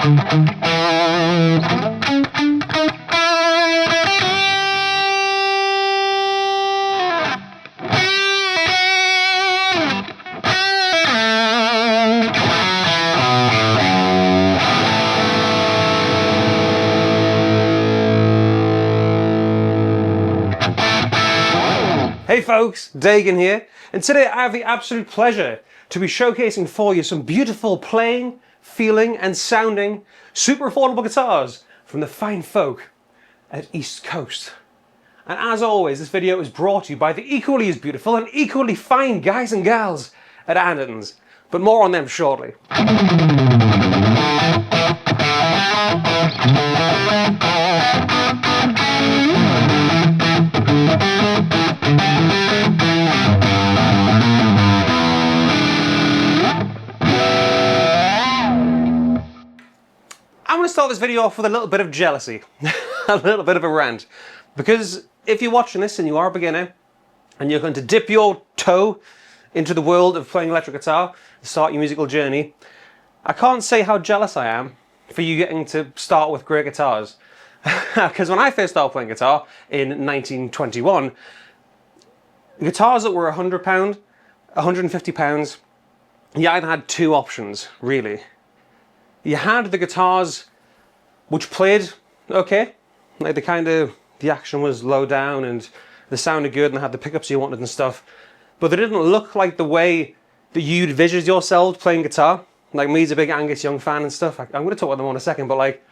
Hey folks, Dagan here, and today I have the absolute pleasure to be showcasing for you some beautiful playing, feeling and sounding super affordable guitars from the fine folk at East Coast. And as always, this video is brought to you by the equally as beautiful and equally fine guys and gals at Andertons, but more on them shortly. I'm going to start this video off with a little bit of jealousy, a little bit of a rant, because if you're watching this and you are a beginner and you're going to dip your toe into the world of playing electric guitar to start your musical journey, I can't say how jealous I am for you getting to start with great guitars. Because when I first started playing guitar in 1921, guitars that were £100, £150, you either had two options, really. You had the guitars which played okay, like the action was low down and they sounded good and they had the pickups you wanted and stuff, but they didn't look like the way that you'd envisioned yourself playing guitar. Like me as a big Angus Young fan and stuff, I'm going to talk about them in a second, but like,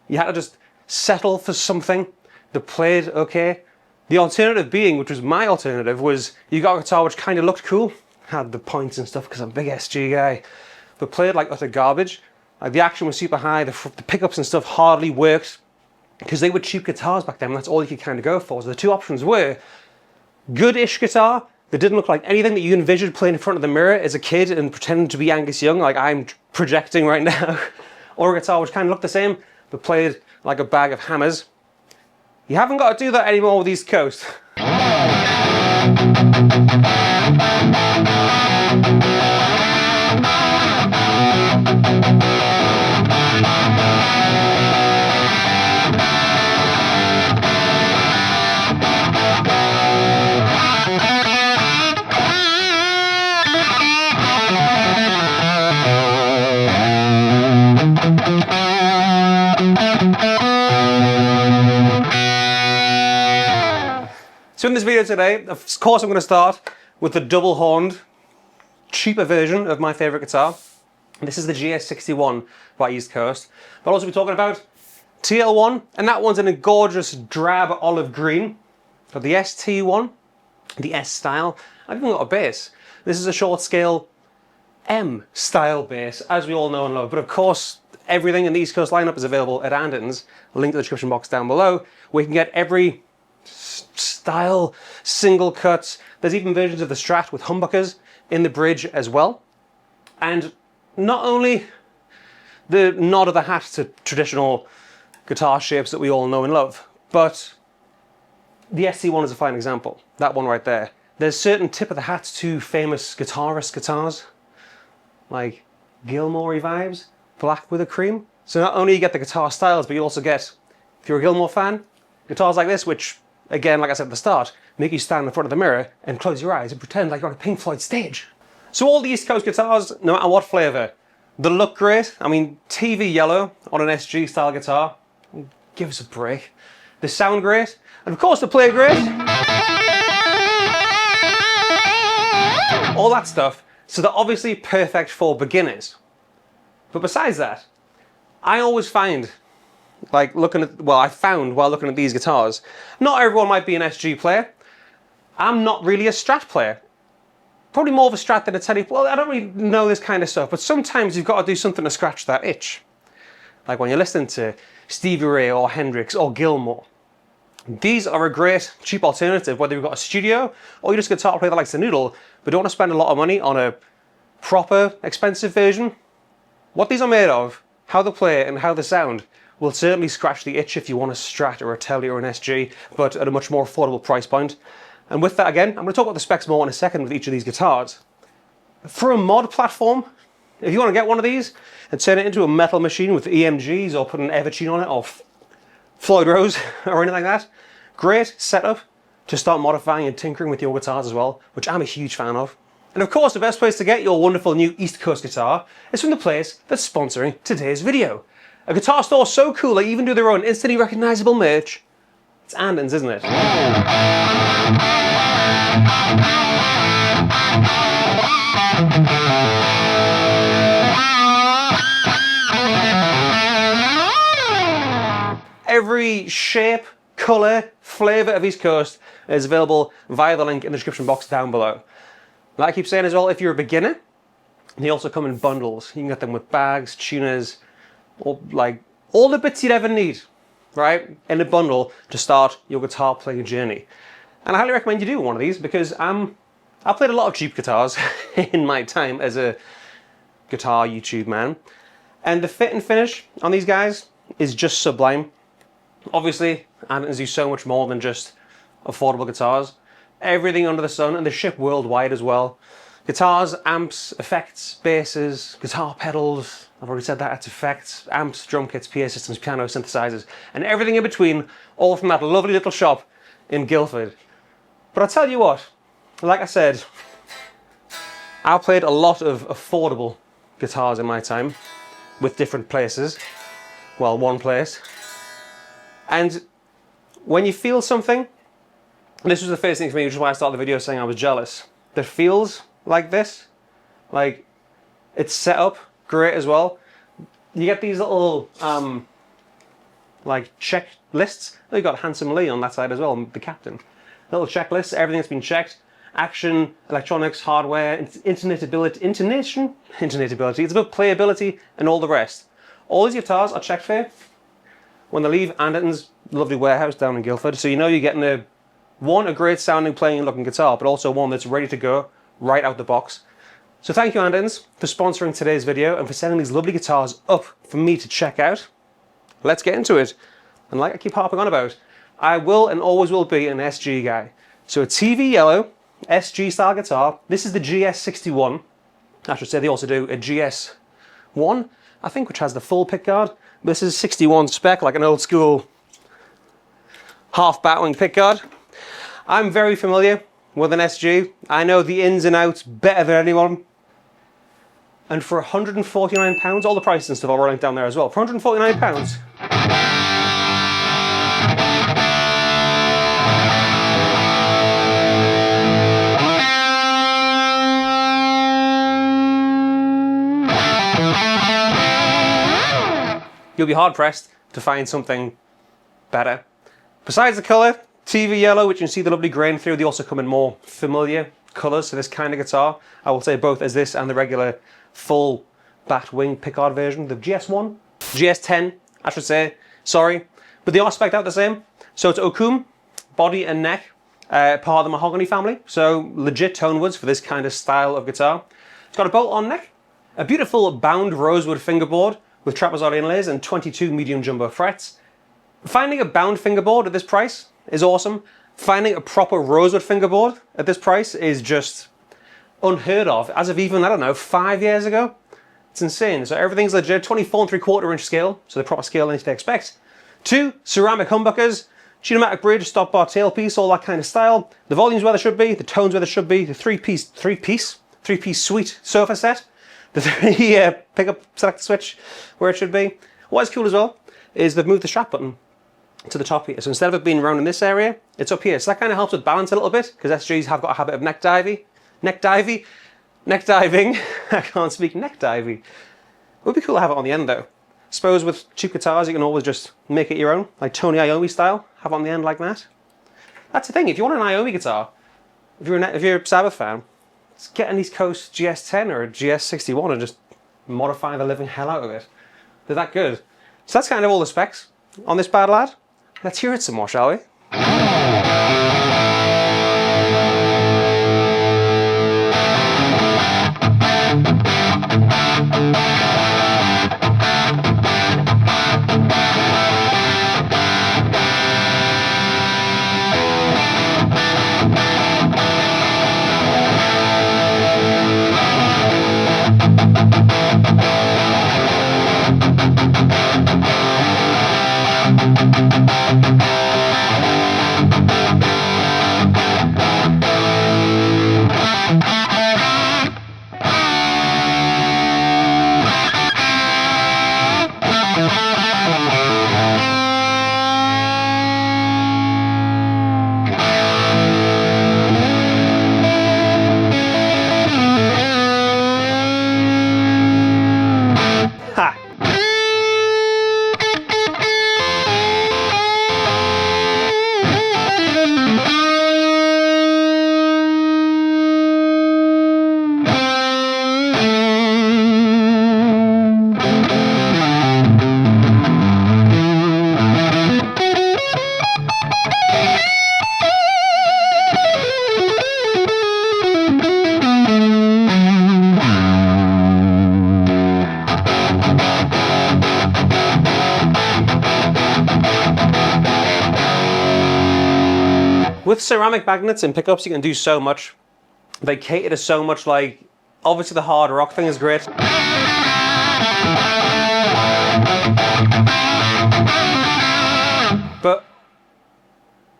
you had to just settle for something that played okay. The alternative being, which was my alternative, was you got a guitar which kind of looked cool, had the points and stuff because I'm a big SG guy, but played like utter garbage. Like the action was super high, the pickups and stuff hardly worked because they were cheap guitars back then. That's all you could kind of go for. So the two options were good-ish guitar that didn't look like anything that you envisioned playing in front of the mirror as a kid and pretending to be Angus Young, like I'm projecting right now, or a guitar which kind of looked the same but played like a bag of hammers. You haven't got to do that anymore with East Coast. So in this video today, of course I'm going to start with the double-horned, cheaper version of my favourite guitar. This is the GS61 by East Coast. But I'll also be talking about TL1, and that one's in a gorgeous drab olive green. Got the ST1, the S style. I've even got a bass. This is a short scale M style bass, as we all know and love. But of course, everything in the East Coast lineup is available at Andertons. Link to the description box down below, where you can get every style, single cuts. There's even versions of the Strat with humbuckers in the bridge as well. And not only the nod of the hat to traditional guitar shapes that we all know and love, but the ST1 is a fine example. That one right there. There's certain tip of the hats to famous guitarist guitars, like Gilmore vibes, black with a cream. So not only you get the guitar styles, but you also get, if you're a Gilmore fan, guitars like this, which, again, like I said at the start, make you stand in front of the mirror and close your eyes and pretend like you're on a Pink Floyd stage. So all the East Coast guitars, no matter what flavour, they look great. I mean, TV yellow on an SG style guitar, give us a break. They sound great, and of course they play great. All that stuff, so they're obviously perfect for beginners. But besides that, I always find, like I found while looking at these guitars, not everyone might be an SG player. I'm not really a Strat player. Probably more of a Strat than a Tele. Well, I don't really know this kind of stuff, but sometimes you've got to do something to scratch that itch. Like when you're listening to Stevie Ray or Hendrix or Gilmore. These are a great cheap alternative, whether you've got a studio or you're just a guitar player that likes the noodle, but don't want to spend a lot of money on a proper expensive version. What these are made of, how they play and how they sound, will certainly scratch the itch if you want a Strat or a Tele or an SG, but at a much more affordable price point. And with that, again, I'm going to talk about the specs more in a second with each of these guitars. For a mod platform, If you want to get one of these and turn it into a metal machine with EMGs or put an Evertune on it or Floyd Rose or anything like that, great setup to start modifying and tinkering with your guitars as well, which I'm a huge fan of. And of course, the best place to get your wonderful new East Coast guitar is from the place that's sponsoring today's video. A guitar store so cool they even do their own instantly recognizable merch. It's Andertons, isn't it? Every shape, colour, flavour of East Coast is available via the link in the description box down below. Like I keep saying as well, if you're a beginner, they also come in bundles. You can get them with bags, tuners, or like all the bits you'd ever need, right? In a bundle to start your guitar playing journey. And I highly recommend you do one of these because I played a lot of cheap guitars in my time as a guitar YouTube man. And the fit and finish on these guys is just sublime. Obviously, Andertons do so much more than just affordable guitars. Everything under the sun, and they ship worldwide as well. Guitars, amps, effects, basses, guitar pedals, I've already said that, it's effects, amps, drum kits, PA systems, piano, synthesizers, and everything in between, all from that lovely little shop in Guildford. But I'll tell you what, like I said, I played a lot of affordable guitars in my time with different places. Well, one place. And when you feel something, and this was the first thing for me, which is why I started the video saying I was jealous, that feels like this, like it's set up great as well. You get these little like checklists. Oh, you got Handsome Lee on that side as well, the captain. Little checklists, everything that's been checked. Action, electronics, hardware, internetability. It's about playability and all the rest. All these guitars are checked for when they leave Andertons' lovely warehouse down in Guildford. So you know you're getting a great sounding, playing and looking guitar, but also one that's ready to go right out the box. So thank you, Andertons, for sponsoring today's video and for sending these lovely guitars up for me to check out. Let's get into it. And like I keep harping on about, I will and always will be an SG guy. So a TV yellow SG style guitar. This is the GS61. I should say they also do a GS1, I think, which has the full pickguard. This is 61 spec, like an old school half batwing pickguard. I'm very familiar with an SG. I know the ins and outs better than anyone. And for £149, all the prices and stuff I'll link down there as well. For £149, you'll be hard pressed to find something better. Besides the colour, TV yellow, which you can see the lovely grain through, they also come in more familiar colours to this kind of guitar. I will say both as this and the regular full bat wing pickguard version, the GS1, GS10, I should say, sorry. But they are spec'd out the same. So it's Okum, body and neck, part of the mahogany family. So legit tone woods for this kind of style of guitar. It's got a bolt-on neck, a beautiful bound rosewood fingerboard with trapezoid inlays and 22 medium jumbo frets. Finding a bound fingerboard at this price is awesome. Finding a proper rosewood fingerboard at this price is just unheard of, as of even, I don't know, 5 years ago. It's insane. So everything's legit, 24 3/4 inch scale, so the proper scale anything to expect. 2 ceramic humbuckers, tunematic bridge, stop bar tailpiece, all that kind of style. The volume's where they should be, the tone's where they should be, the three-piece suite sofa set. The 3 pickup select switch where it should be. What is cool as well is they've moved the strap button to the top here. So instead of it being around in this area, it's up here. So that kind of helps with balance a little bit, because SGs have got a habit of neck diving. I can't speak, neck diving. It would be cool to have it on the end though. Suppose with cheap guitars, you can always just make it your own, like Tony Iommi style, have it on the end like that. That's the thing, if you want an Iommi guitar, if you're a Sabbath fan, just get an East Coast GS10 or a GS61 and just modify the living hell out of it. They're that good. So that's kind of all the specs on this bad lad. Let's hear it some more, shall we? Ha! With ceramic magnets and pickups, you can do so much. They cater to so much, like, obviously the hard rock thing is great. But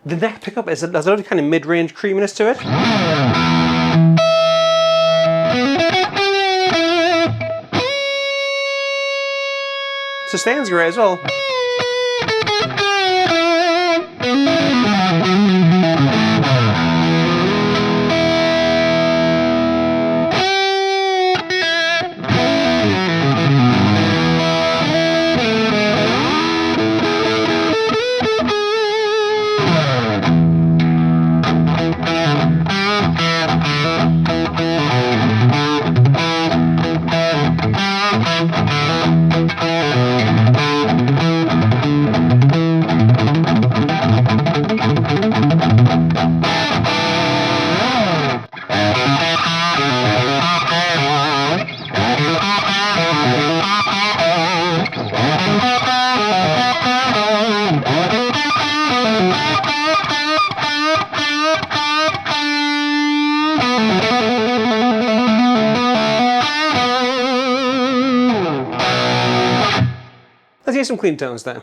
the neck pickup has a lot of kind of mid-range creaminess to it. Sustain's great as well. Let's hear some clean tones then.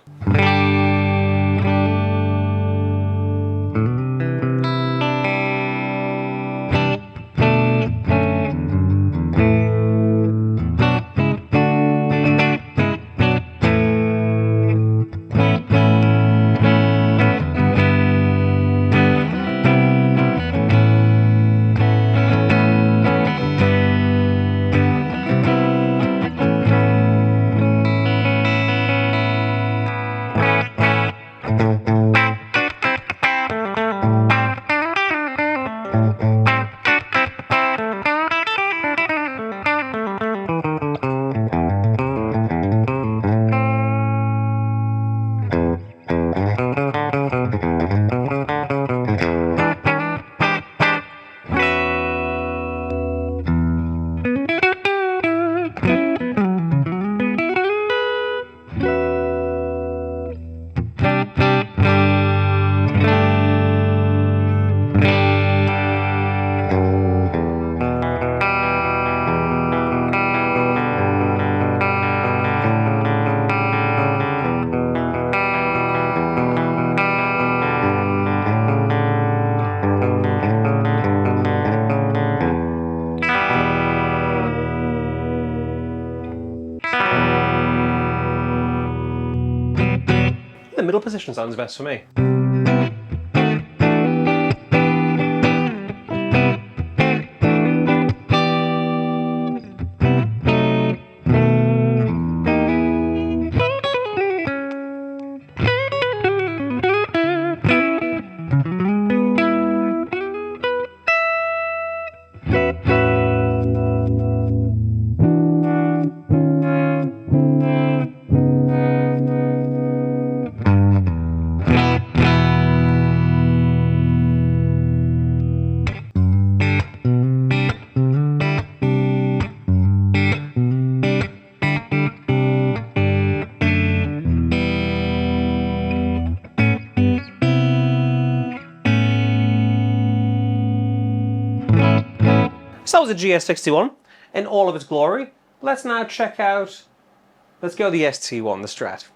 The middle position sounds best for me. So that was a GS61 in all of its glory. Let's now check out, let's go the ST1, the Strat.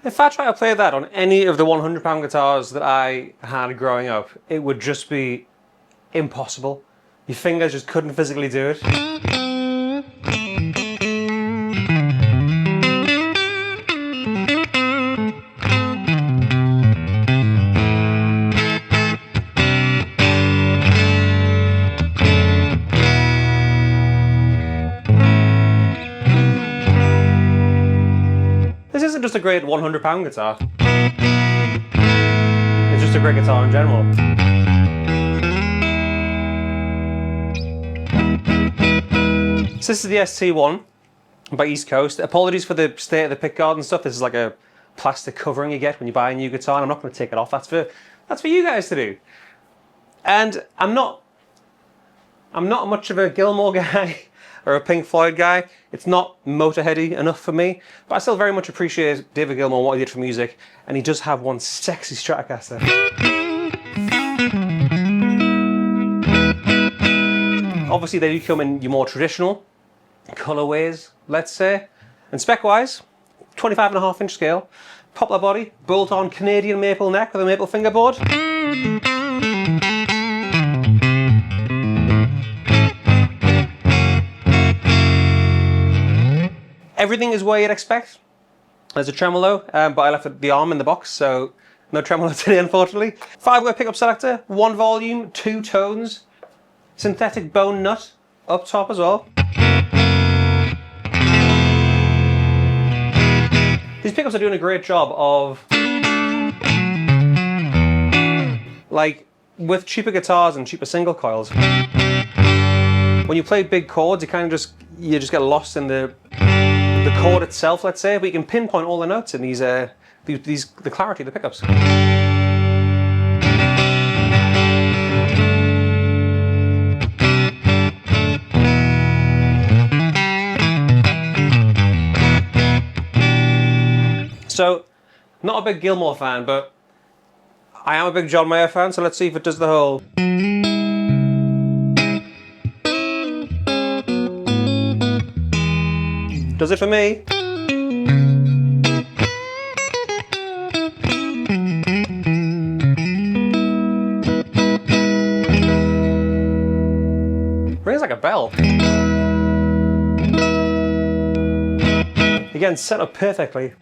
If I try to play that on any of the £100 guitars that I had growing up, it would just be impossible. Your fingers just couldn't physically do it. This isn't just a great £100 guitar. It's just a great guitar in general. So this is the ST1 by East Coast. Apologies for the state of the pickguard and stuff. This is like a plastic covering you get when you buy a new guitar. And I'm not going to take it off. That's for you guys to do. And I'm not much of a Gilmour guy or a Pink Floyd guy. It's not Motorheady enough for me, but I still very much appreciate David Gilmour, what he did for music, and he does have one sexy Stratocaster. Obviously they do come in your more traditional colorways, let's say, and spec-wise, 25.5-inch scale, poplar body, bolt-on Canadian maple neck with a maple fingerboard. Everything is where you'd expect. There's a tremolo, but I left the arm in the box, so no tremolo today, unfortunately. 5-way pickup selector, 1 volume, 2 tones, synthetic bone nut up top as well. These pickups are doing a great job of, like, with cheaper guitars and cheaper single coils, when you play big chords, you just get lost in the chord itself, let's say, but you can pinpoint all the notes in the clarity of the pickups. So, not a big Gilmour fan, but I am a big John Mayer fan, so let's see if it does the whole. Does it for me? Rings like a bell. Again, set up perfectly.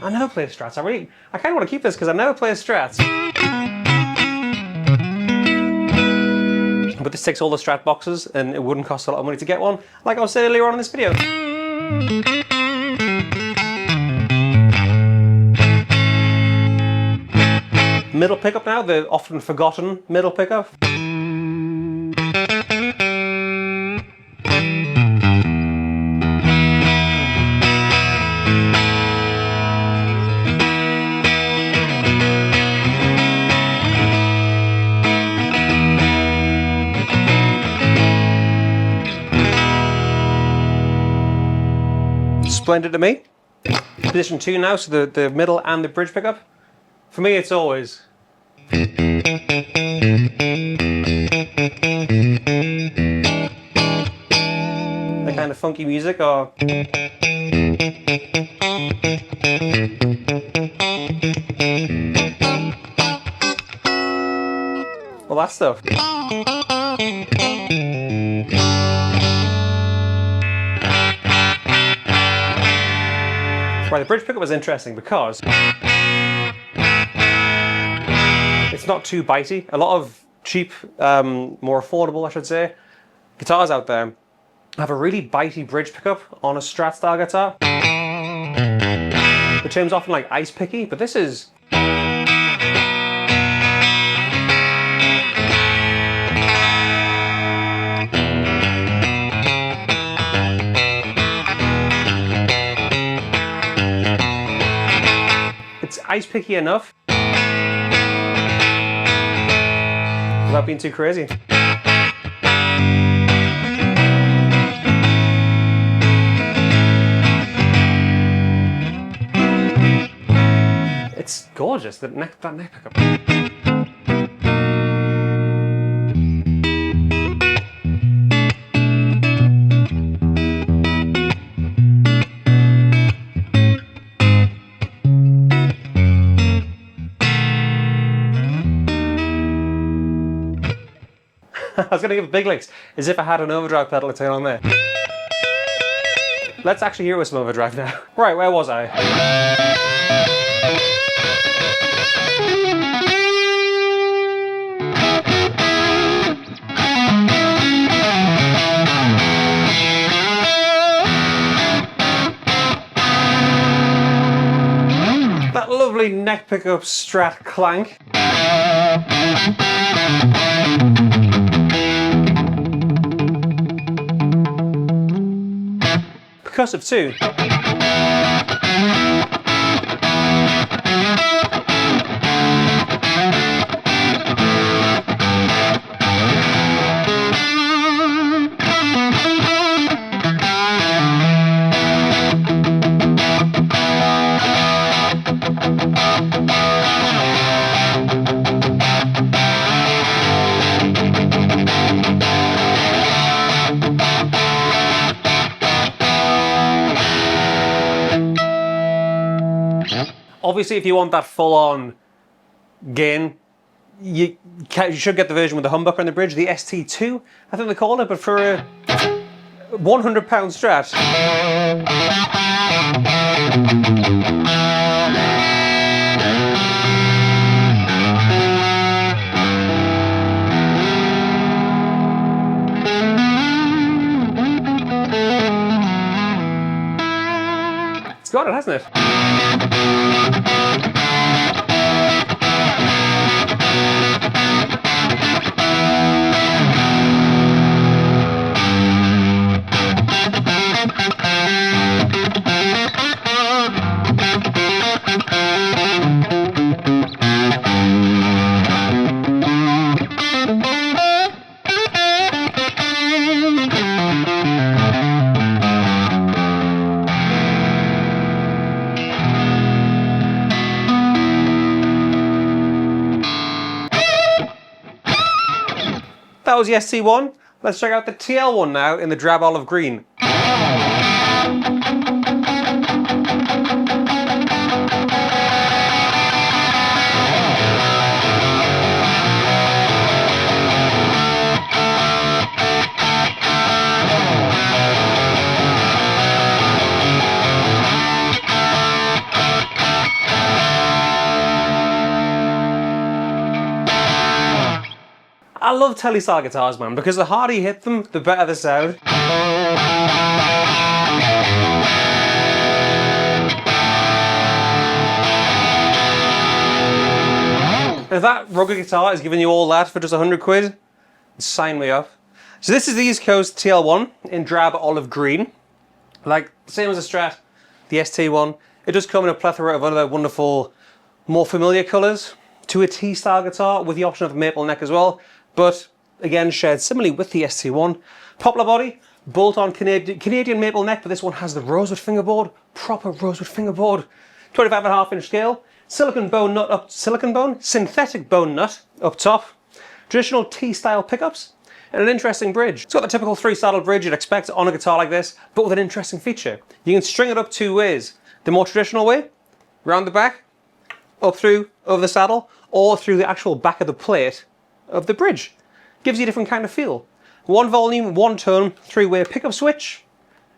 I never play Strats. I kind of want to keep this because I never play Strats. But this takes all the Strat boxes and it wouldn't cost a lot of money to get one, like I was saying earlier on in this video. Middle pickup now, the often forgotten middle pickup. Splendid to me. Position 2 now, so the middle and the bridge pickup. For me, it's always. That kind of funky music, or. All that stuff. Right, the bridge pickup was interesting because it's not too bitey. A lot of cheap, more affordable, I should say, guitars out there have a really bitey bridge pickup on a Strat style guitar. The term's often like ice picky, but this is. It's ice picky enough without being too crazy. It's gorgeous, that neck pickup. I was going to give big licks as if I had an overdrive pedal to turn on there. Let's actually hear it with some overdrive now. Right, where was I? That lovely neck pickup Strat clank. Percussive too. Obviously, if you want that full-on gain, you should get the version with the humbucker on the bridge, the ST2, I think they call it, but for a £100 Strat. It's got it, hasn't it? That was the ST1. Let's check out the TL1 now in the drab olive green. I love telly style guitars, man, because the harder you hit them, the better the sound. If that rugged guitar is giving you all that for just 100 quid, sign me up. So this is the EastCoast TL1 in drab olive green. Like, same as the Strat, the ST1. It does come in a plethora of other wonderful, more familiar colours to a T-style guitar with the option of a maple neck as well. But again, shared similarly with the ST1. Poplar body, bolt-on Canadian maple neck, but this one has the rosewood fingerboard, proper rosewood fingerboard. 25.5-inch scale, synthetic bone nut up top, traditional T-style pickups, and an interesting bridge. It's got the typical 3-saddle bridge you'd expect on a guitar like this, but with an interesting feature. You can string it up 2 ways. The more traditional way, round the back, up through, over the saddle, or through the actual back of the plate of the bridge. Gives you a different kind of feel. 1 volume, 1 tone, 3-way pickup switch.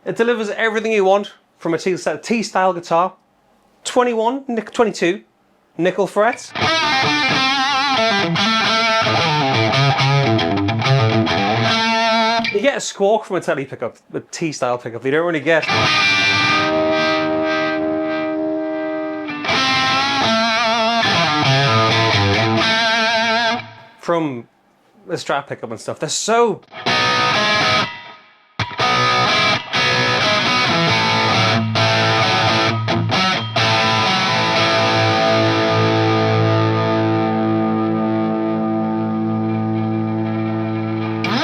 It delivers everything you want from a T-style guitar. 22 nickel frets. You get a squawk from a telly pickup, a T-style pickup, you don't really get. From the Strat pickup and stuff, they're so...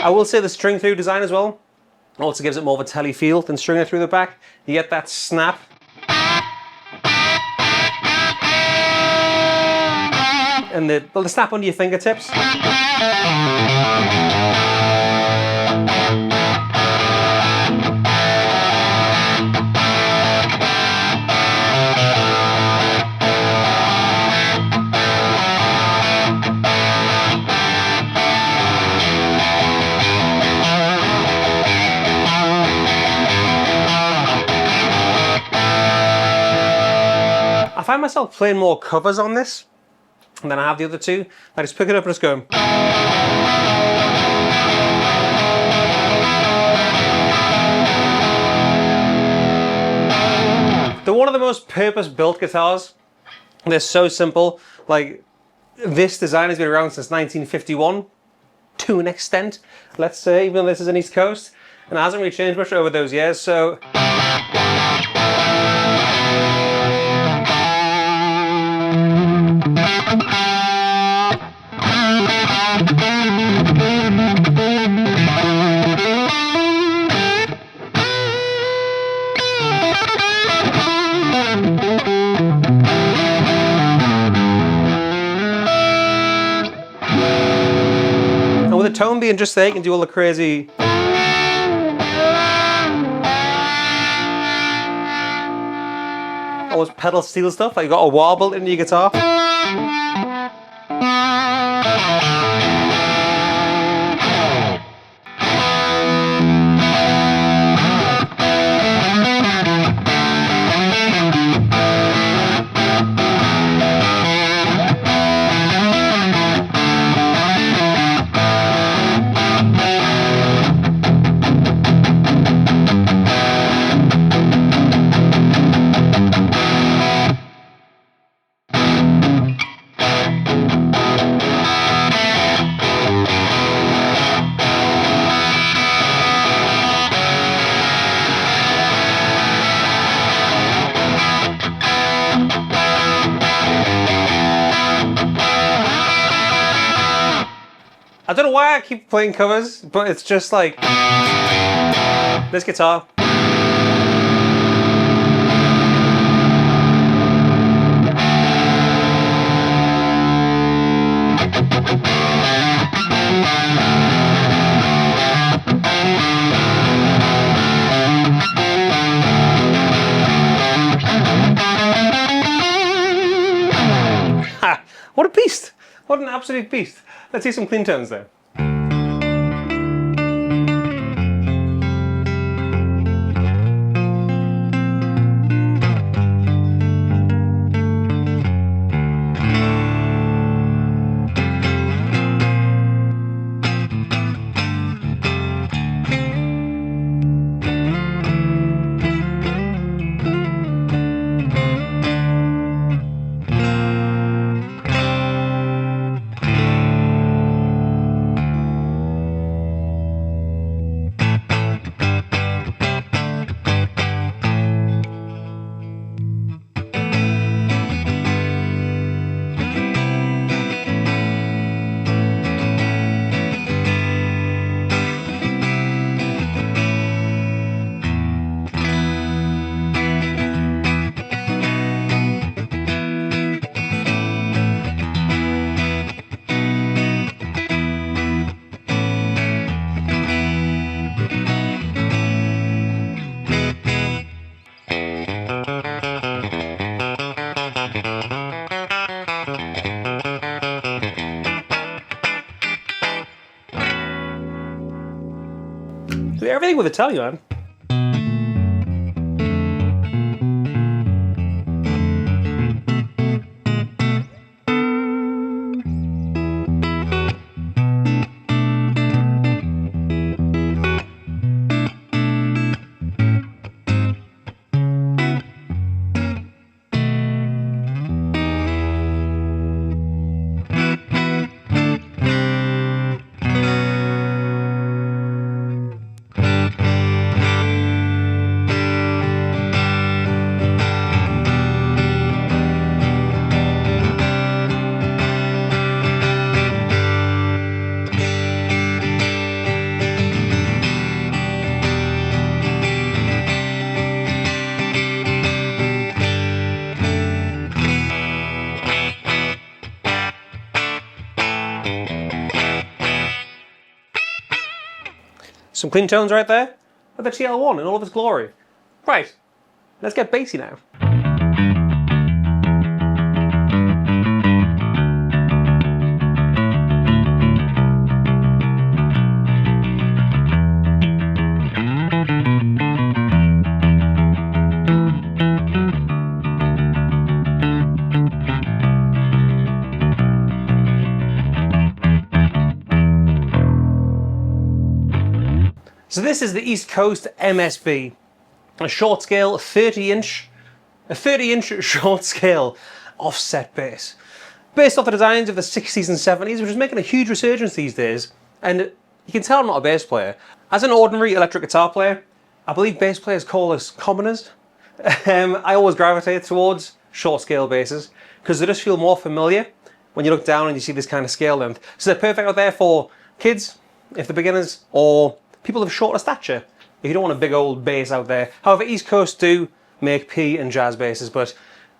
I will say the string through design as well also gives it more of a telly feel than stringing it through the back. You get that snap. and the snap under your fingertips. I find myself playing more covers on this than I have the other two. I just pick it up and just go. They're one of the most purpose-built guitars. They're so simple. Like, this design has been around since 1951, to an extent, let's say, even though this is an East Coast, and it hasn't really changed much over those years, so. And with the tone being just there, you can do all the crazy. All this pedal steel stuff, like you got a warble in your guitar. I don't know why I keep playing covers, but it's just like this guitar. Ha! What a beast! What an absolute beast! Let's see some clean tones there. Do everything with Italian. Some clean tones right there, with the TL1 in all of its glory. Right, let's get bassy now. So this is the East Coast MSB, a short scale 30-inch short scale offset bass. Based off the designs of the 60s and 70s, which is making a huge resurgence these days. And you can tell I'm not a bass player. As an ordinary electric guitar player, I believe bass players call us commoners. I always gravitate towards short scale basses because they just feel more familiar when you look down and you see this kind of scale length. So they're perfect out there for kids, if they're beginners, or people of shorter stature, if you don't want a big old bass out there. However, East Coast do make P and jazz basses, but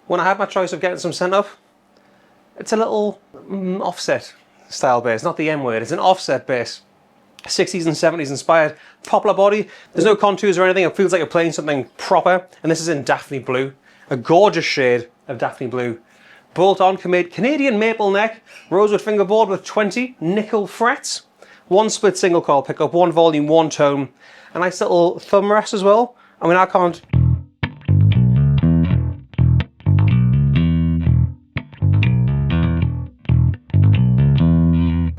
when I had my choice of getting some sent up, it's a little offset style bass, not the M word, it's an offset bass. 60s and 70s inspired, poplar body, there's no contours or anything, it feels like you're playing something proper, and this is in Daphne Blue, a gorgeous shade of Daphne Blue. Bolt-on Canadian maple neck, rosewood fingerboard with 20 nickel frets. One split single coil pickup, one volume, one tone, a nice little thumb rest as well. I mean, I can't...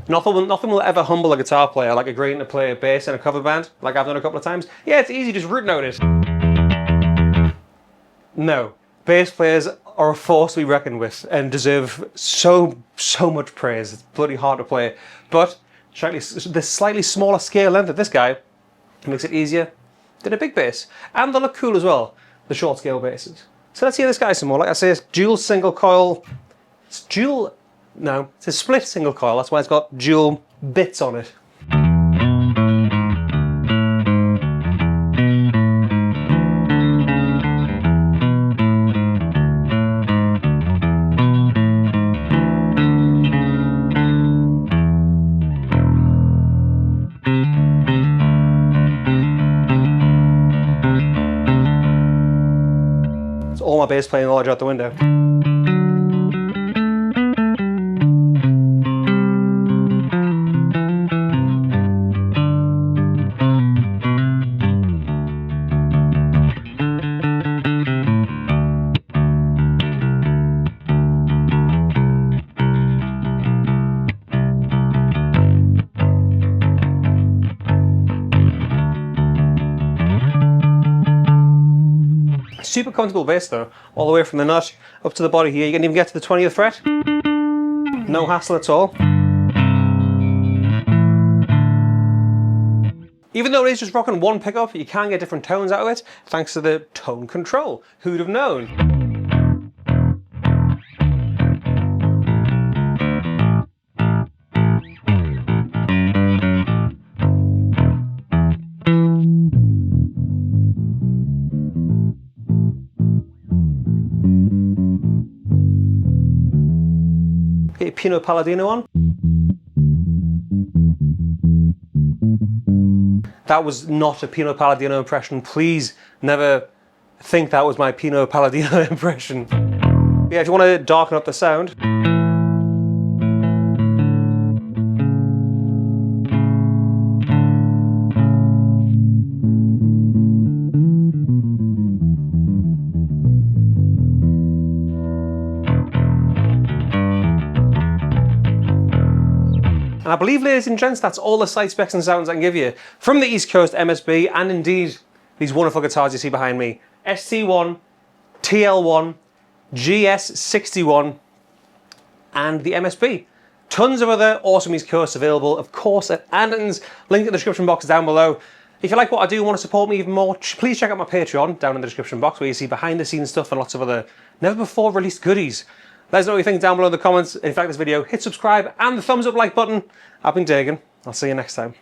Nothing will ever humble a guitar player like agreeing to play a bass in a cover band, like I've done a couple of times. Yeah, it's easy, just root note it. No, bass players are a force to be reckoned with and deserve so much praise. It's bloody hard to play, but the slightly smaller scale length of this guy makes it easier than a big bass. And they look cool as well, the short scale basses. So let's hear this guy some more. Like I say, it's dual single coil. It's a split single coil. That's why it's got dual bits on it. All my bass playing knowledge out the window. Super comfortable bass though, all the way from the nut up to the body here. You can even get to the 20th fret. No hassle at all. Even though it is just rocking one pickup, you can get different tones out of it thanks to the tone control. Who'd have known? Get your Pino Palladino on. That was not a Pino Palladino impression. Please never think that was my Pino Palladino impression. Yeah, if you want to darken up the sound. And I believe, ladies and gents, that's all the slight specs and sounds I can give you from the East Coast MSB, and indeed these wonderful guitars you see behind me. ST1, TL1, GS61, and the MSB. Tons of other awesome East Coasts available, of course, at Andertons. Link in the description box down below. If you like what I do and want to support me even more, please check out my Patreon down in the description box, where you see behind the scenes stuff and lots of other never before released goodies. Let us know what you think down below in the comments. If you like this video, hit subscribe and the thumbs up like button. I've been Dagan. I'll see you next time.